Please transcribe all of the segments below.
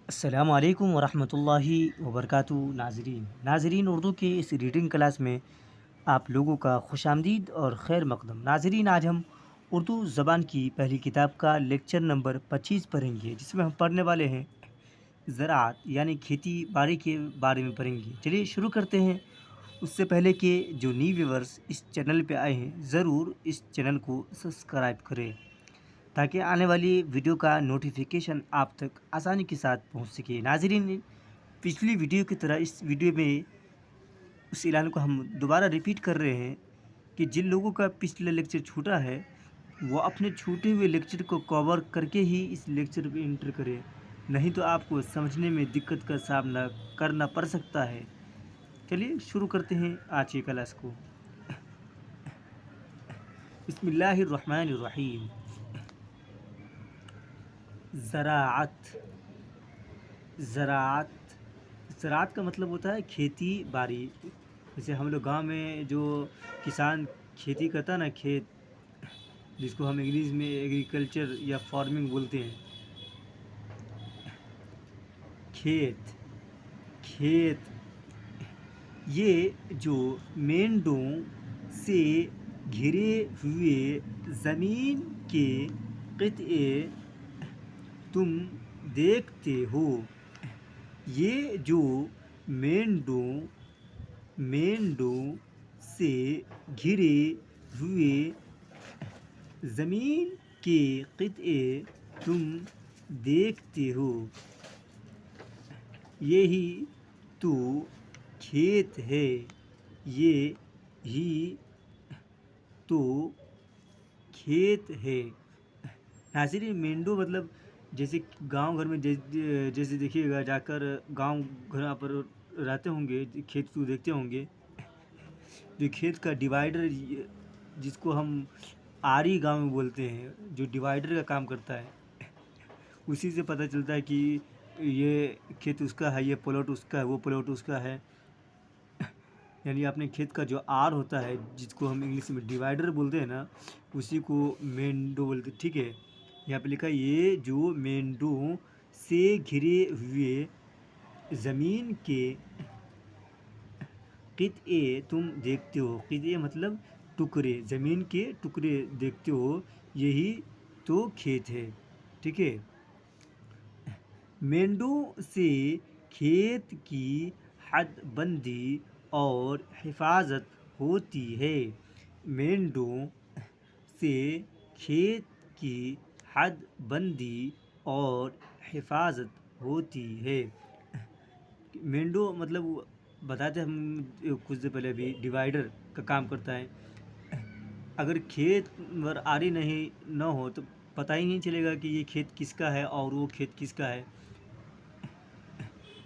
السلام علیکم ورحمۃ اللہ وبرکاتہ۔ ناظرین اردو کے اس ریڈنگ کلاس میں آپ لوگوں کا خوش آمدید اور خیر مقدم۔ ناظرین آج ہم اردو زبان کی پہلی کتاب کا لیکچر نمبر 25 پڑھیں گے، جس میں ہم پڑھنے والے ہیں زراعت یعنی کھیتی باڑی کے بارے میں پڑھیں گے۔ چلیے شروع کرتے ہیں۔ اس سے پہلے کہ جو نیو ویورز اس چینل پہ آئے ہیں ضرور اس چینل کو سبسکرائب کریں تاکہ آنے والی ویڈیو کا نوٹیفیکیشن آپ تک آسانی کے ساتھ پہنچ سکے۔ ناظرین پچھلی ویڈیو کی طرح اس ویڈیو میں اس اعلان کو ہم دوبارہ ریپیٹ کر رہے ہیں کہ جن لوگوں کا پچھلا لیکچر چھوٹا ہے وہ اپنے چھوٹے ہوئے لیکچر کو کور کر کے ہی اس لیکچر پہ انٹر کرے، نہیں تو آپ کو سمجھنے میں دقت کا سامنا کرنا پڑ سکتا ہے۔ چلیے شروع کرتے ہیں آج کی کلاس کو۔ بسم اللہ الرحمن الرحیم۔ زراعت زراعت کا مطلب ہوتا ہے کھیتی باڑی۔ جیسے ہم لوگ گاؤں میں جو کسان کھیتی کرتا ہے نا، کھیت جس کو ہم انگلش میں ایگریکلچر یا فارمنگ بولتے ہیں۔ کھیت یہ جو مینڈوں سے گھرے ہوئے زمین کے قطعے تم دیکھتے ہو، یہ جو مینڈوں سے گھرے ہوئے زمین کے قطعے تم دیکھتے ہو، یہی تو کھیت ہے، یہی تو کھیت ہے۔ ناظرین مینڈو مطلب جیسے گاؤں گھر میں جیسے دیکھیے گا، جا کر گاؤں گھر پر رہتے ہوں گے، کھیت کو دیکھتے ہوں گے، جو کھیت کا ڈیوائڈر جس کو ہم آری گاؤں میں بولتے ہیں، جو ڈیوائڈر کا کام کرتا ہے، اسی سے پتہ چلتا ہے کہ یہ کھیت اس کا ہے، یہ پلاٹ اس کا ہے، وہ پلاٹ اس کا ہے۔ یعنی اپنے کھیت کا جو آر ہوتا ہے جس کو ہم انگلش میں ڈیوائڈر بولتے ہیں نا، اسی کو مینڈو بولتے ہیں۔ ٹھیک ہے، یہاں پہ لکھا ہے یہ جو مینڈوں سے گھرے ہوئے زمین کے قطعے تم دیکھتے ہو، قطعے مطلب ٹکڑے، زمین کے ٹکڑے دیکھتے ہو، یہی تو کھیت ہے۔ ٹھیک ہے، مینڈوں سے کھیت کی حد بندی اور حفاظت ہوتی ہے۔ مینڈوں سے کھیت کی حد بندی اور حفاظت ہوتی ہے۔ مینڈو مطلب بتاتے ہم کچھ دیر پہلے بھی ڈیوائڈر کا کام کرتا ہے۔ اگر کھیت پر آری نہ ہو تو پتہ ہی نہیں چلے گا کہ یہ کھیت کس کا ہے اور وہ کھیت کس کا ہے،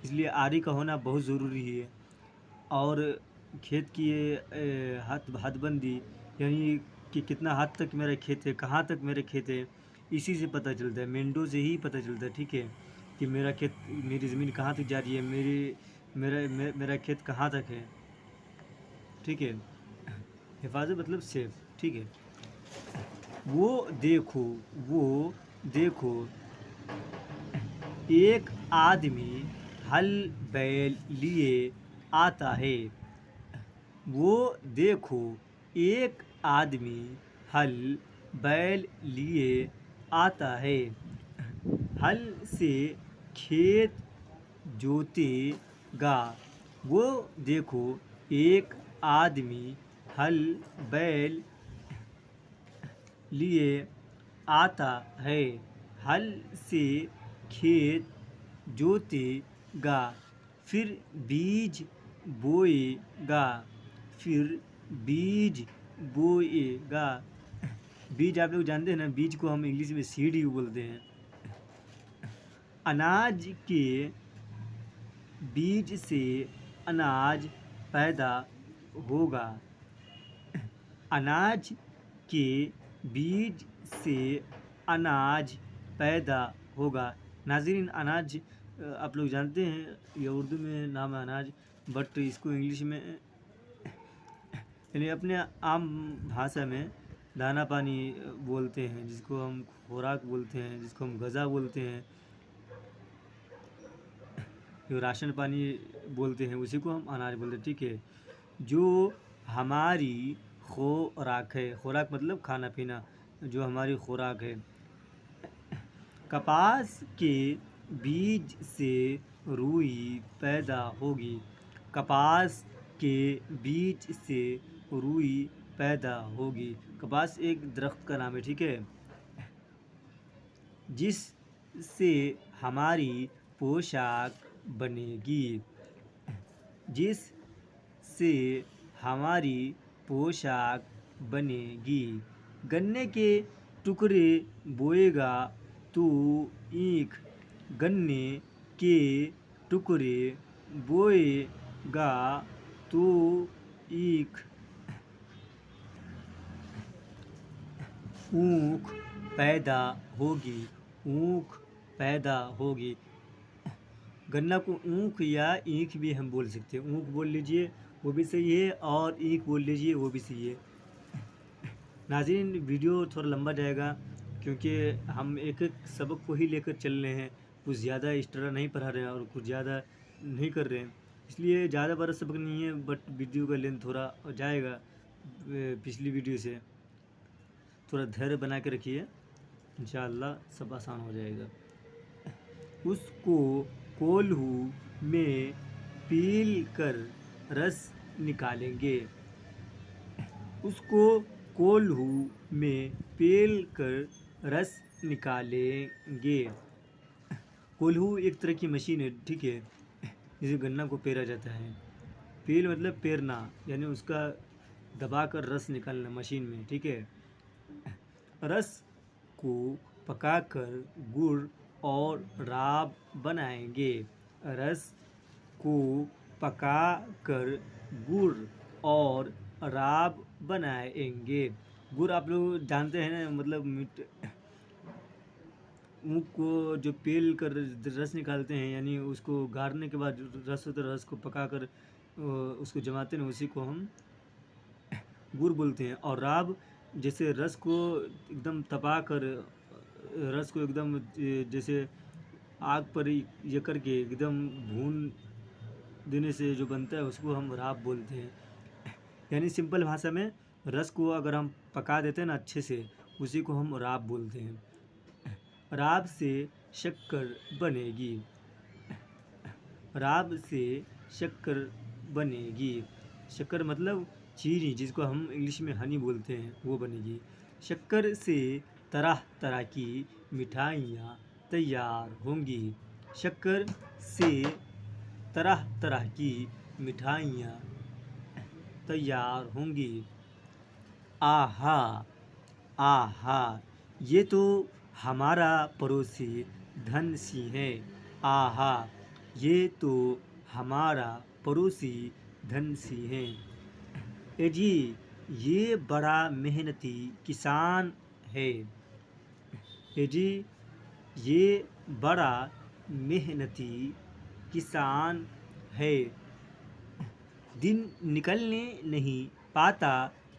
اس لیے آری کا ہونا بہت ضروری ہے۔ اور کھیت کی حد بندی یعنی کہ کتنا حد تک میرا کھیت ہے، کہاں تک میرا کھیت ہے، اسی سے پتہ چلتا ہے، مینڈو سے ہی پتہ چلتا ہے۔ ٹھیک ہے، کہ میرا کھیت، میری زمین کہاں تک جا رہی ہے، میرا کھیت کہاں تک ہے۔ ٹھیک ہے، حفاظت مطلب سیف۔ ٹھیک ہے، وہ دیکھو ایک آدمی ہل بیل لیے آتا ہے، وہ دیکھو ایک آدمی ہل بیل لیے آتا ہے، ہل سے کھیت جوتے گا۔ وہ دیکھو ایک آدمی ہل بیل لیے آتا ہے، ہل سے کھیت جوتے گا، پھر بیج بوئے گا۔ بیج آپ لوگ جانتے ہیں نا، بیج کو ہم انگلش میں سیڈ ہی بولتے ہیں۔ اناج کے بیج سے اناج پیدا ہوگا، اناج کے بیج سے اناج پیدا ہوگا۔ ناظرین اناج آپ لوگ جانتے ہیں، یہ اردو میں نام ہے اناج، بٹ اس کو انگلش میں یعنی اپنے عام بھاشا میں دانا پانی بولتے ہیں، جس کو ہم خوراک بولتے ہیں، جس کو ہم غذا بولتے ہیں۔ جو راشن پانی بولتے ہیں اسی کو ہم اناج بولتے ہیں، ٹھیک ہے، جو ہماری خوراک ہے، خوراک مطلب کھانا پینا، جو ہماری خوراک ہے۔ کپاس کے بیج سے روئی پیدا ہوگی، کپاس کے بیج سے روئی پیدا ہوگی۔ کپاس ایک درخت کا نام ہے، ٹھیک ہے، جس سے ہماری پوشاک بنے گی، جس سے ہماری پوشاک بنے گی۔ گنے کے ٹکڑے بوئے گا تو اینکھ، گنے کے ٹکڑے بوئے گا تو اینکھ، اونکھ پیدا ہوگی، اونکھ پیدا ہوگی۔ گنا کو اونکھ یا اینکھ بھی ہم بول سکتے ہیں، اونکھ بول لیجئے وہ بھی صحیح ہے، اور اینکھ بول لیجئے وہ بھی صحیح ہے۔ ناظرین ویڈیو تھوڑا لمبا جائے گا کیونکہ ہم ایک ایک سبق کو ہی لے کر چل رہے ہیں، کچھ زیادہ اس طرح نہیں پڑھا رہے ہیں اور کچھ زیادہ نہیں کر رہے ہیں، اس لیے زیادہ بڑا سبق نہیں ہے، بٹ ویڈیو کا لینتھ تھوڑا جائے گا پچھلی ویڈیو سے۔ تھوڑا دھیرے بنا کے رکھیے، انشاءاللہ سب آسان ہو جائے گا۔ اس کو کولہو میں پیل کر رس نکالیں گے، اس کو کولہو میں پیل کر رس نکالیں گے۔ کولہو ایک طرح کی مشین ہے، ٹھیک ہے، جسے گنا کو پیرا جاتا ہے۔ پیل مطلب پیرنا، یعنی اس کا دبا کر رس نکالنا مشین میں، ٹھیک ہے۔ رس کو پکا کر گڑ اور راب بنائیں گے، رس کو پکا کر گڑ اور راب بنائیں گے۔ گڑ آپ لوگ جانتے ہیں نا، مطلب اونکھ کو جو پیل کر رس نکالتے ہیں، یعنی اس کو گارنے کے بعد رس ہوتا ہے، رس کو پکا کر اس کو جماتے ہیں، اسی کو ہم گڑ بولتے ہیں۔ اور راب جیسے رس کو ایک دم تپا کر، رس کو ایک دم جیسے آگ پر یہ کر کے ایک دم بھون دینے سے جو بنتا ہے اس کو ہم راب بولتے ہیں۔ یعنی سمپل بھاشا میں رس کو اگر ہم پکا دیتے ہیں نا اچھے سے، اسی کو ہم راب بولتے ہیں۔ راب سے شکر بنے گی، راب سے شکر بنے گی۔ شکر مطلب چینی، جس کو ہم انگلش میں ہنی بولتے ہیں، وہ بنے گی۔ شکر سے طرح طرح کی مٹھائیاں تیار ہوں گی، شکر سے طرح طرح کی مٹھائیاں تیار ہوں گی۔ آہا آہا، یہ تو ہمارا پڑوسی دھنسی ہے، آہا، یہ تو ہمارا پڑوسی دھنسی ہے۔ اے جی، یہ بڑا محنتی کسان ہے، اے جی، یہ بڑا محنتی کسان ہے۔ دن نکلنے نہیں پاتا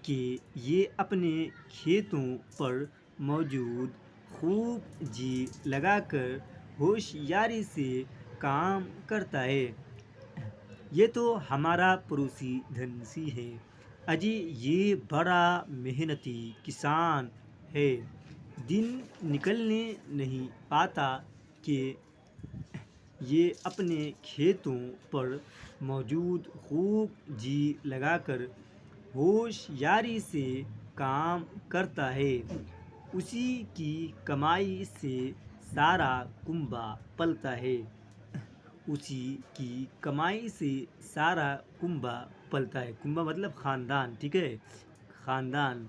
کہ یہ اپنے کھیتوں پر موجود، خوب جی لگا کر ہوشیاری سے کام کرتا ہے۔ یہ تو ہمارا پڑوسی دھنسی ہے، اجی یہ بڑا محنتی کسان ہے۔ دن نکلنے نہیں پاتا کہ یہ اپنے کھیتوں پر موجود، خوب جی لگا کر ہوشیاری سے کام کرتا ہے۔ اسی کی کمائی سے سارا کنبہ پلتا ہے، اسی کی کمائی سے سارا کنبہ پلتا ہے۔ کنبہ مطلب خاندان، ٹھیک ہے، خاندان۔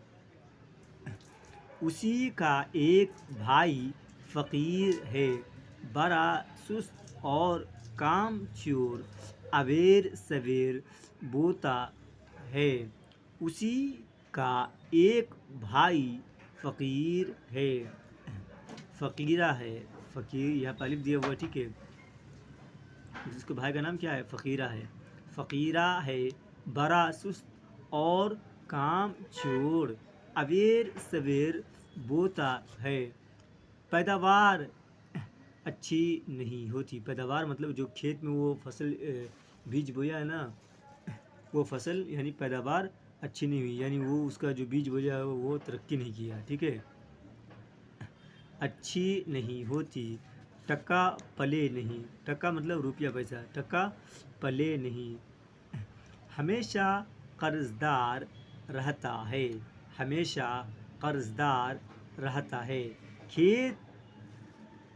اسی کا ایک بھائی فقیر ہے، بڑا سست اور کام چور، اویر سویر بوتا ہے۔ اسی کا ایک بھائی فقیر ہے، فقیرہ ہے، فقیر یہاں پہ الف دیا ہوا ہے، ٹھیک ہے، جس کے بھائی کا نام کیا ہے؟ فقیرہ ہے، فقیرہ ہے، بڑا سست اور کام چور، اویر سویر بوتا ہے۔ پیداوار اچھی نہیں ہوتی۔ پیداوار مطلب جو کھیت میں وہ فصل بیج بویا ہے نا، وہ فصل یعنی پیداوار اچھی نہیں ہوئی، یعنی وہ اس کا جو بیج بویا ہے وہ ترقی نہیں کیا، ٹھیک ہے۔ اچھی نہیں ہوتی، ٹکا پلے نہیں، ٹکا مطلب روپیہ پیسہ، ٹکا پلے نہیں، ہمیشہ قرض دار رہتا ہے، ہمیشہ قرض دار رہتا ہے۔ کھیت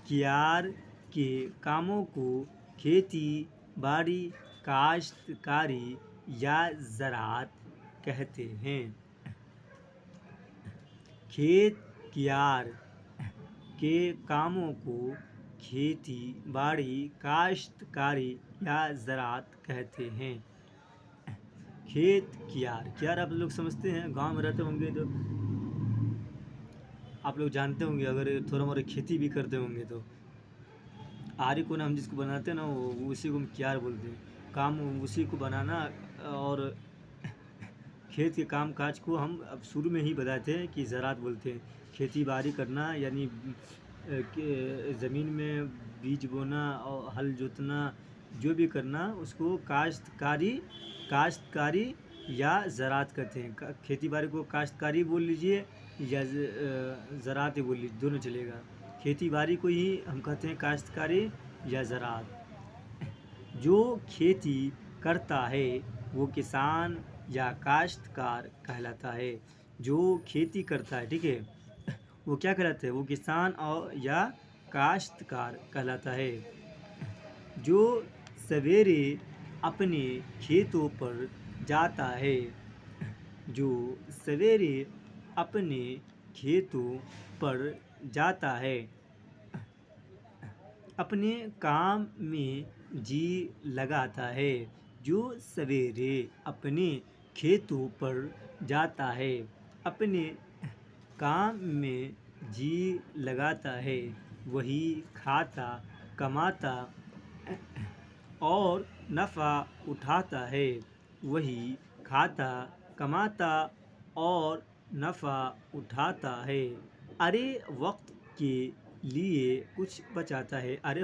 کیار کے کاموں کو کھیتی باڑی، کاشتکاری یا زراعت کہتے ہیں۔ کھیت کیار کے کاموں کو کھیتی باڑی، کاشتکاری یا زراعت کہتے ہیں۔ کھیت کیار، کیار آپ لوگ سمجھتے ہیں، گاؤں میں رہتے ہوں گے تو آپ لوگ جانتے ہوں گے، اگر تھوڑا موڑا کھیتی بھی کرتے ہوں گے تو آری کو نا ہم جس کو بناتے ہیں نا وہ اسی کو ہم کیار بولتے ہیں، کام اسی کو بنانا۔ اور کھیت کے کام کاج کو ہم اب شروع میں ہی بتاتے ہیں کہ زراعت بولتے ہیں۔ کھیتی باڑی کرنا یعنی زمین میں بیج بونا اور ہل جوتنا، جو بھی کرنا اس کو کاشتکاری یا زراعت کہتے ہیں۔ کھیتی باڑی کو کاشتکاری بول لیجئے یا زراعت بول لیجیے، دونوں چلے گا۔ کھیتی باڑی کو ہی ہم کہتے ہیں کاشتکاری یا زراعت۔ جو کھیتی کرتا ہے وہ کسان یا کاشتکار کہلاتا ہے۔ جو کھیتی کرتا ہے، ٹھیک ہے، وہ کیا کہلاتا ہے؟ وہ کسان اور یا کاشتکار کہلاتا ہے۔ جو سویرے اپنے کھیتوں پر جاتا ہے، جو سویرے اپنے کھیتوں پر جاتا ہے، اپنے کام میں جی لگاتا ہے۔ جو سویرے اپنے کھیتوں پر جاتا ہے، اپنے کام میں جی لگاتا ہے، وہی کھاتا کماتا اور نفع اٹھاتا ہے، وہی کھاتا کماتا اور نفع اٹھاتا ہے۔ ارے وقت کے لیے کچھ بچاتا ہے۔ ارے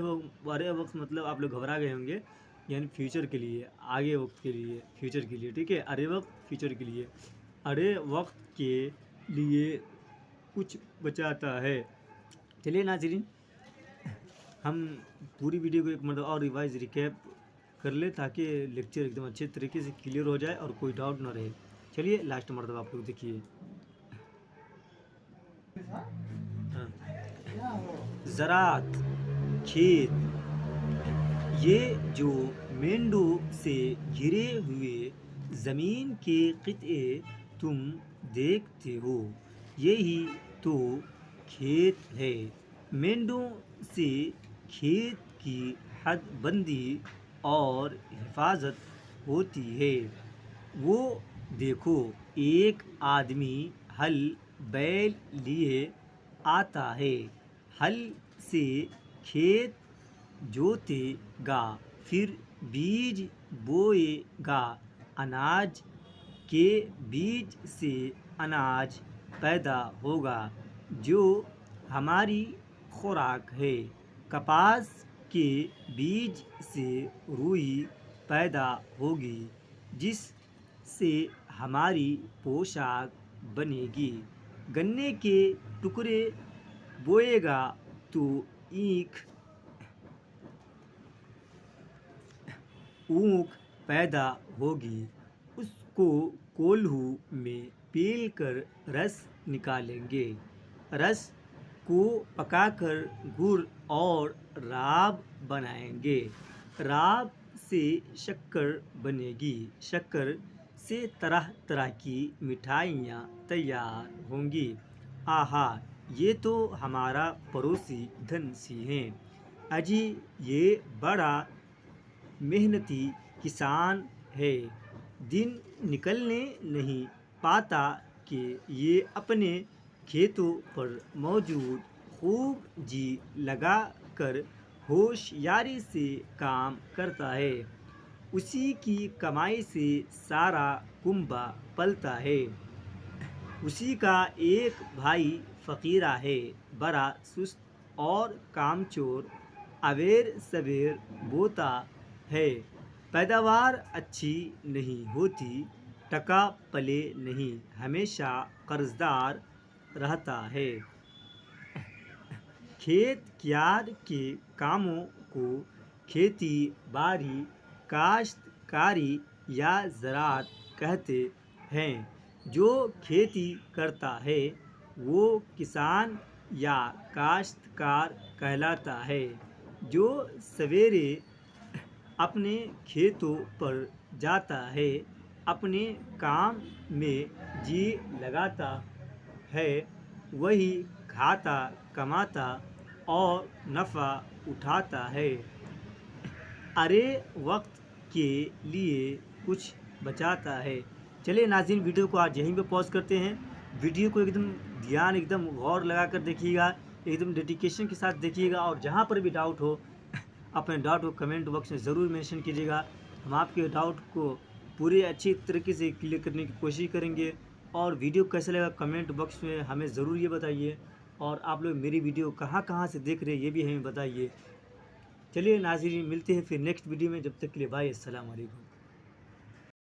وقت مطلب آپ لوگ گھبرا گئے ہوں گے، یعنی فیوچر کے لیے، آگے وقت کے لیے، فیوچر کے لیے، ٹھیک ہے۔ ارے وقت فیوچر کے لیے، ارے وقت کے لیے کچھ بچاتا ہے۔ چلیے ناظرین، ہم پوری ویڈیو کو ایک مرتبہ اور ریوائز ریکیپ کر لیں تاکہ لیکچر ایک دم اچھے طریقے سے کلیئر ہو جائے اور کوئی ڈاؤٹ نہ رہے۔ چلیے لاسٹ مرتبہ آپ لوگ دیکھیے۔ زراعت، کھیت، یہ جو مینڈوں سے گھرے ہوئے زمین کے قطعے تم دیکھتے ہو، یہی تو کھیت ہے۔ مینڈوں سے کھیت کی حد بندی اور حفاظت ہوتی ہے۔ وہ دیکھو، ایک آدمی ہل بیل لیے آتا ہے، ہل سے کھیت جوتے گا، پھر بیج بوئے گا، اناج کے بیج سے اناج پیدا ہوگا جو ہماری خوراک ہے۔ کپاس کے بیج سے روئی پیدا ہوگی جس سے ہماری پوشاک بنے گی۔ گنے کے ٹکڑے بوئے گا تو اونک پیدا ہوگی، اس کو کولہو میں پیل کر رس نکالیں گے، رس کو پکا کر گڑ اور راب بنائیں گے، راب سے شکر بنے گی، شکر سے طرح طرح کی مٹھائیاں تیار ہوں گی۔ آہا، یہ تو ہمارا پڑوسی دھنسی ہیں، اجی یہ بڑا محنتی کسان ہے، دن نکلنے نہیں پاتا کہ یہ اپنے کھیتوں پر موجود خوب جی لگا کر ہوشیاری سے کام کرتا ہے، اسی کی کمائی سے سارا کنبہ پلتا ہے۔ اسی کا ایک بھائی فقیرہ ہے، بڑا سست اور کام چور اویر سویر بوتا ہے، پیداوار اچھی نہیں ہوتی، ٹکا پلے نہیں، ہمیشہ قرضدار رہتا ہے۔ کھیت کیار کے کاموں کو کھیتی باڑی، کاشتکاری یا زراعت کہتے ہیں۔ جو کھیتی کرتا ہے وہ کسان یا کاشتکار کہلاتا ہے۔ جو سویرے اپنے کھیتوں پر جاتا ہے، اپنے کام میں جی لگاتا ہے، وہی کھاتا کماتا اور نفع اٹھاتا ہے۔ ارے وقت کے لیے کچھ بچاتا ہے۔ چلیے ناظرین، ویڈیو کو آج یہیں پہ پوز کرتے ہیں۔ ویڈیو کو ایک دم غور لگا کر دیکھیے گا، ایک دم ڈیڈیکیشن کے ساتھ دیکھیے گا، اور جہاں پر بھی ڈاؤٹ ہو اپنے ڈاؤٹ کو کمنٹ باکس میں ضرور مینشن کیجیے گا۔ ہم آپ کے ڈاؤٹ کو پورے اچھی طریقے سے کلیئر کرنے کی کوشش کریں گے۔ اور ویڈیو کیسے لگا کمنٹ باکس میں ہمیں ضرور یہ بتائیے، اور آپ لوگ میری ویڈیو کہاں سے دیکھ رہے ہیں یہ بھی ہمیں بتائیے۔ چلیے ناظرین، ملتے ہیں پھر نیکسٹ ویڈیو میں، جب تک کے لیے بائے، السلام علیکم۔